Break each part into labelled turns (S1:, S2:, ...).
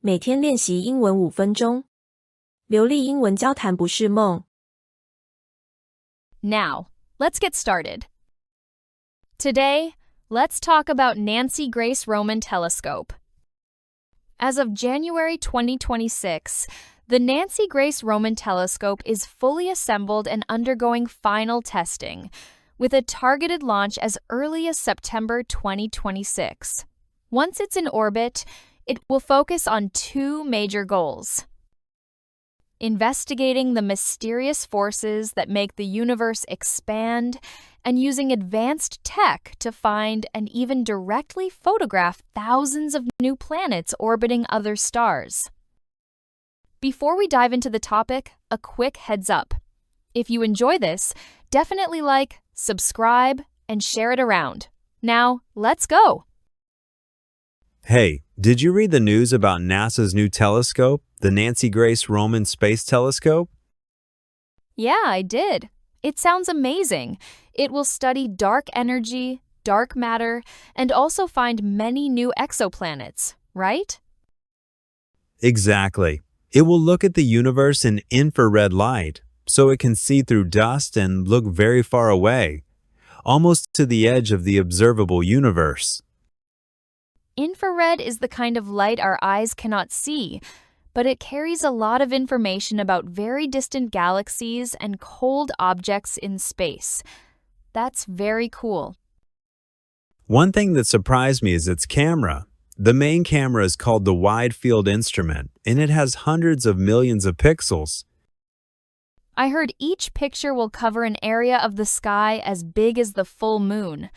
S1: 每天练习英文5分钟，流利英文交谈不是梦。
S2: Now, let's get started. Today, let's talk about Nancy Grace Roman Telescope. As of January 2026, the Nancy Grace Roman Telescope is fully assembled and undergoing final testing, with a targeted launch as early as September 2026. Once it's in orbit, it will focus on two major goals: investigating the mysterious forces that make the universe expand, and using advanced tech to find and even directly photograph thousands of new planets orbiting other stars. Before we dive into the topic, a quick heads up. If you enjoy this, definitely like, subscribe, and share it around. Now, let's go!
S3: Hey, did you read the news about NASA's new telescope, the Nancy Grace Roman Space Telescope?
S2: Yeah, I did. It sounds amazing. It will study dark energy, dark matter, and also find many new exoplanets, right?
S3: Exactly. It will look at the universe in infrared light, so it can see through dust and look very far away, almost to the edge of the observable universe.
S2: Infrared is the kind of light our eyes cannot see, but it carries a lot of information about very distant galaxies and cold objects in space. That's very cool.
S3: One thing that surprised me is its camera. The main camera is called the Wide Field Instrument, and it has hundreds of millions of pixels.
S2: I heard each picture will cover an area of the sky as big as the full moon,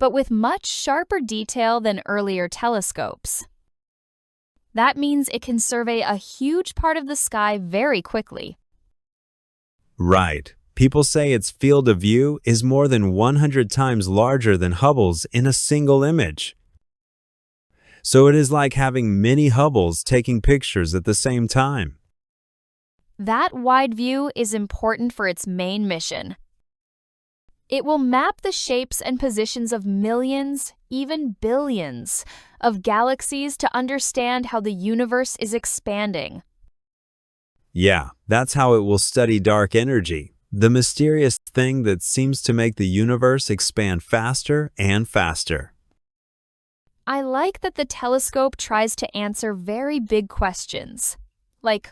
S2: but with much sharper detail than earlier telescopes. That means it can survey a huge part of the sky very quickly.
S3: Right. People say its field of view is more than 100 times larger than Hubble's in a single image. So it is like having many Hubbles taking pictures at the same time.
S2: That wide view is important for its main mission. It will map the shapes and positions of millions, even billions, of galaxies to understand how the universe is expanding.
S3: Yeah, that's how it will study dark energy, the mysterious thing that seems to make the universe expand faster and faster.
S2: I like that the telescope tries to answer very big questions, like,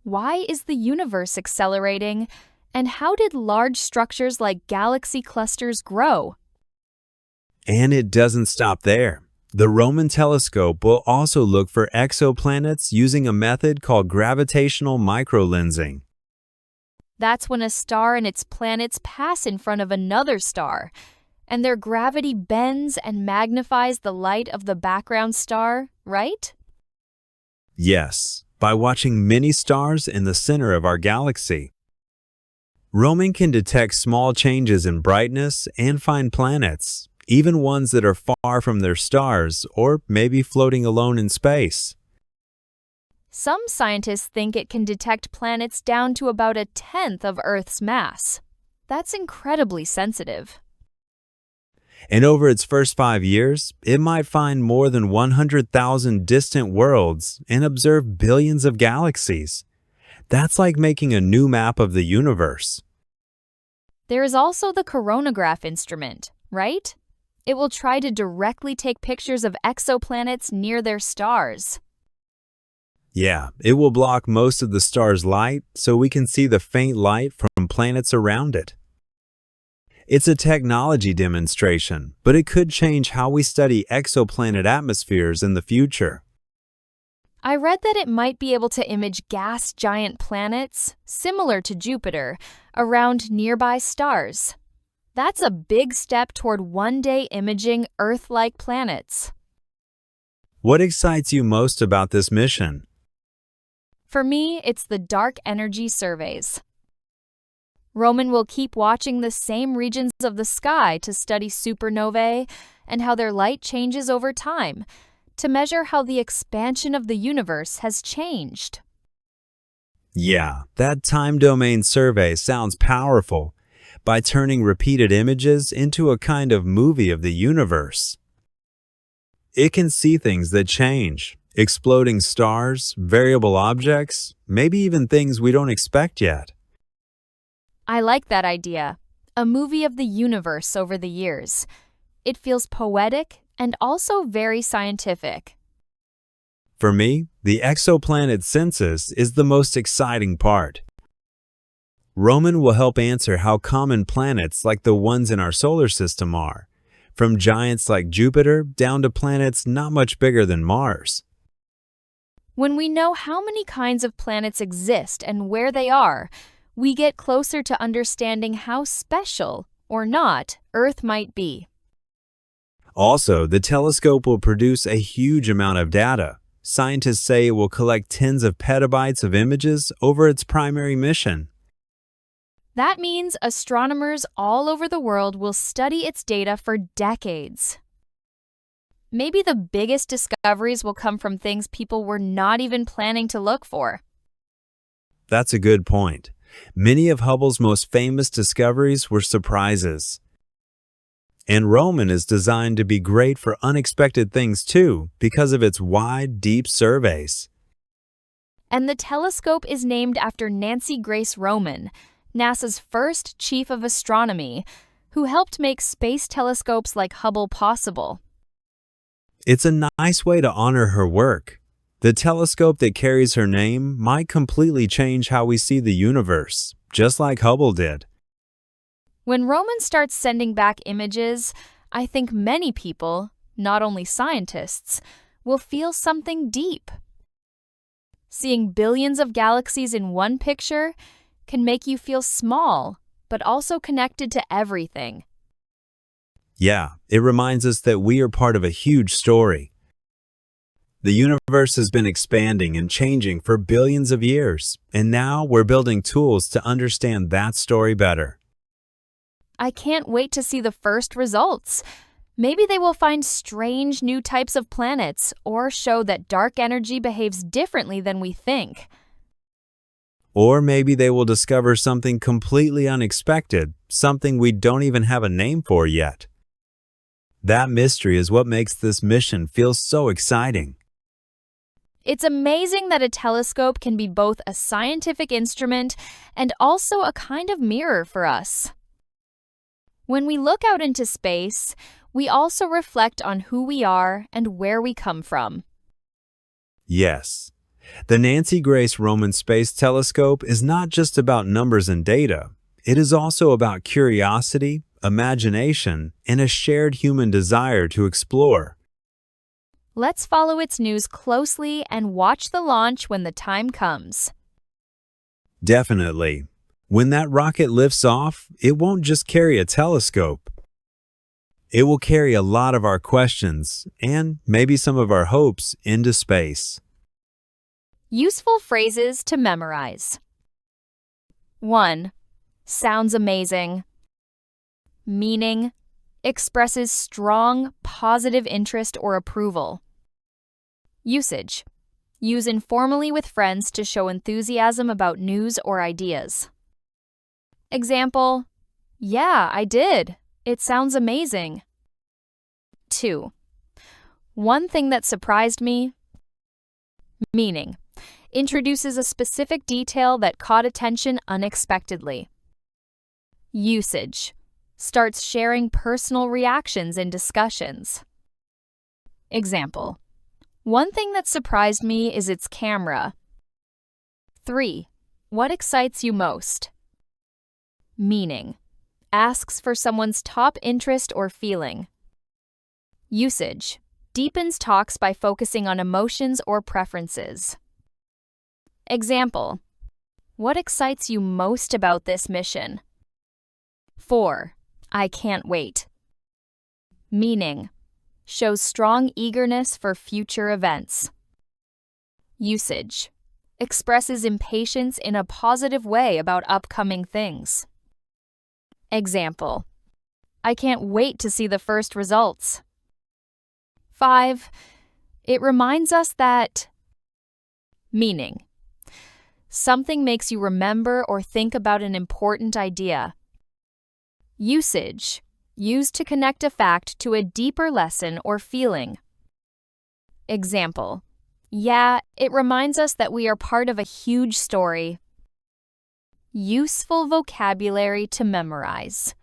S2: why is the universe accelerating? And how did large structures like galaxy clusters grow?
S3: And it doesn't stop there. The Roman telescope will also look for exoplanets using a method called gravitational microlensing.
S2: That's when a star and its planets pass in front of another star, and their gravity bends and magnifies the light of the background star, right?
S3: Yes, by watching many stars in the center of our galaxy. Roman can detect small changes in brightness and find planets, even ones that are far from their stars or maybe floating alone in space.
S2: Some scientists think it can detect planets down to about 1/10 of Earth's mass. That's incredibly sensitive.
S3: And over its first 5 years, it might find more than 100,000 distant worlds and observe billions of galaxies. That's like making a new map of the universe.
S2: There is also the coronagraph instrument, right? It will try to directly take pictures of exoplanets near their stars.
S3: Yeah, it will block most of the star's light so we can see the faint light from planets around it. It's a technology demonstration, but it could change how we study exoplanet atmospheres in the future.
S2: I read that it might be able to image gas giant planets, similar to Jupiter, around nearby stars. That's a big step toward one day imaging Earth-like planets.
S3: What excites you most about this mission?
S2: For me, it's the dark energy surveys. Roman will keep watching the same regions of the sky to study supernovae and how their light changes over time, to measure how the expansion of the universe has changed.
S3: Yeah, that time domain survey sounds powerful, by turning repeated images into a kind of movie of the universe. It can see things that change, exploding stars, variable objects, maybe even things we don't expect yet.
S2: I like that idea. A movie of the universe over the years. It feels poetic and also very scientific.
S3: For me, the exoplanet census is the most exciting part. Roman will help answer how common planets like the ones in our solar system are, from giants like Jupiter down to planets not much bigger than Mars.
S2: When we know how many kinds of planets exist and where they are, we get closer to understanding how special, or not, Earth might be.
S3: Also, the telescope will produce a huge amount of data. Scientists say it will collect tens of petabytes of images over its primary mission.
S2: That means astronomers all over the world will study its data for decades. Maybe the biggest discoveries will come from things people were not even planning to look for.
S3: That's a good point. Many of Hubble's most famous discoveries were surprises. And Roman is designed to be great for unexpected things too, because of its wide, deep surveys.
S2: And the telescope is named after Nancy Grace Roman, NASA's first chief of astronomy, who helped make space telescopes like Hubble possible.
S3: It's a nice way to honor her work. The telescope that carries her name might completely change how we see the universe, just like Hubble did.
S2: When Roman starts sending back images, I think many people, not only scientists, will feel something deep. Seeing billions of galaxies in one picture can make you feel small, but also connected to everything.
S3: Yeah, it reminds us that we are part of a huge story. The universe has been expanding and changing for billions of years, and now we're building tools to understand that story better.
S2: I can't wait to see the first results. Maybe they will find strange new types of planets or show that dark energy behaves differently than we think.
S3: Or maybe they will discover something completely unexpected, something we don't even have a name for yet. That mystery is what makes this mission feel so exciting.
S2: It's amazing that a telescope can be both a scientific instrument and also a kind of mirror for us. When we look out into space, we also reflect on who we are and where we come from.
S3: Yes. The Nancy Grace Roman Space Telescope is not just about numbers and data. It is also about curiosity, imagination, and a shared human desire to explore.
S2: Let's follow its news closely and watch the launch when the time comes.
S3: Definitely. When that rocket lifts off, it won't just carry a telescope. It will carry a lot of our questions and maybe some of our hopes into space.
S2: Useful phrases to memorize. 1. Sounds amazing. Meaning, expresses strong, positive interest or approval. Usage, use informally with friends to show enthusiasm about news or ideas. Example, yeah, I did. It sounds amazing. 2. One thing that surprised me. Meaning, introduces a specific detail that caught attention unexpectedly. Usage, starts sharing personal reactions in discussions. Example, one thing that surprised me is its camera. 3. What excites you most? Meaning, asks for someone's top interest or feeling. Usage, deepens talks by focusing on emotions or preferences. Example, what excites you most about this mission? 4. I can't wait. Meaning, shows strong eagerness for future events. Usage, expresses impatience in a positive way about upcoming things. Example, I can't wait to see the first results. 5. It reminds us that. Meaning, something makes you remember or think about an important idea. Usage, used to connect a fact to a deeper lesson or feeling. Example, Yeah, it reminds us that we are part of a huge story. Useful vocabulary to memorize.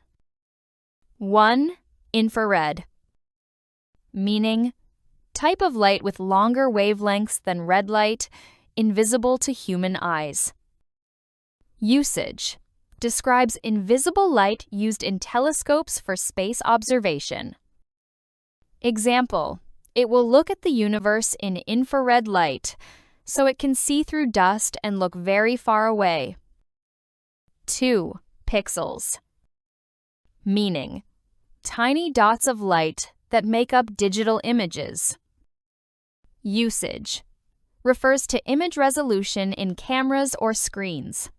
S2: 1. Infrared. Meaning, type of light with longer wavelengths than red light, invisible to human eyes. Usage. Describes invisible light used in telescopes for space observation. Example, it will look at the universe in infrared light, so it can see through dust and look very far away. 2. Pixels. Meaning, tiny dots of light that make up digital images. Usage. Refers to image resolution in cameras or screens.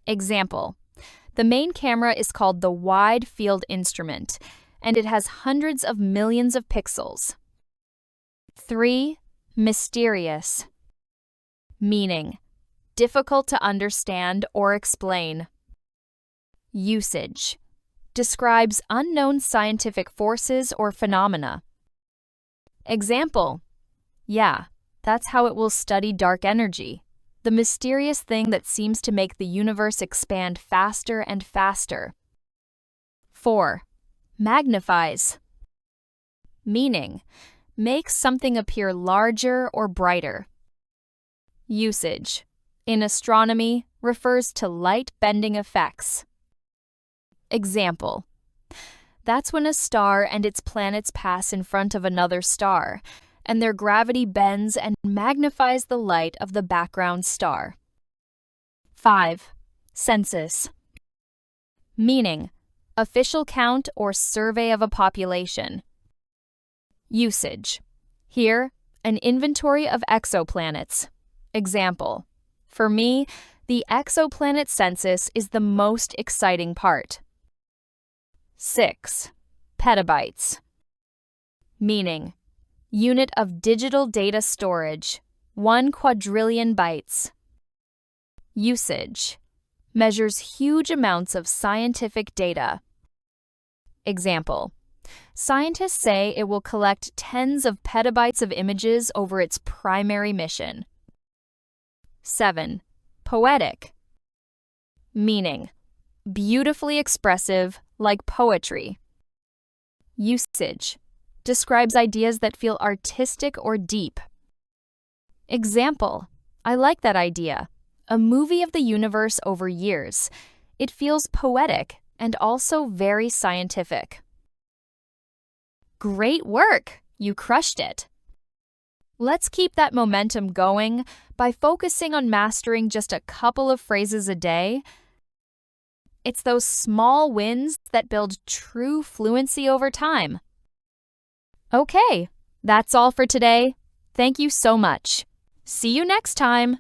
S2: Example, the main camera is called the wide field instrument, and it has hundreds of millions of pixels. 3. Mysterious. Meaning, difficult to understand or explain. Usage. Describes unknown scientific forces or phenomena. Example, yeah, that's how it will study dark energy, the mysterious thing that seems to make the universe expand faster and faster. 4. Magnifies. Meaning, makes something appear larger or brighter. Usage. In astronomy, refers to light-bending effects. Example, that's when a star and its planets pass in front of another star, and their gravity bends and magnifies the light of the background star. 5. Census. Meaning, official count or survey of a population. Usage. Here, an inventory of exoplanets. Example, for me, the exoplanet census is the most exciting part. 6. Petabytes. Meaning, unit of digital data storage, 1 quadrillion bytes. Usage. Measures huge amounts of scientific data. Example, scientists say it will collect tens of petabytes of images over its primary mission. 7. Poetic. Meaning, beautifully expressive, like poetry. Usage. Describes ideas that feel artistic or deep. Example, I like that idea. A movie of the universe over years. It feels poetic and also very scientific. Great work! You crushed it! Let's keep that momentum going by focusing on mastering just a couple of phrases a day. It's those small wins that build true fluency over time. Okay, that's all for today. Thank you so much. See you next time.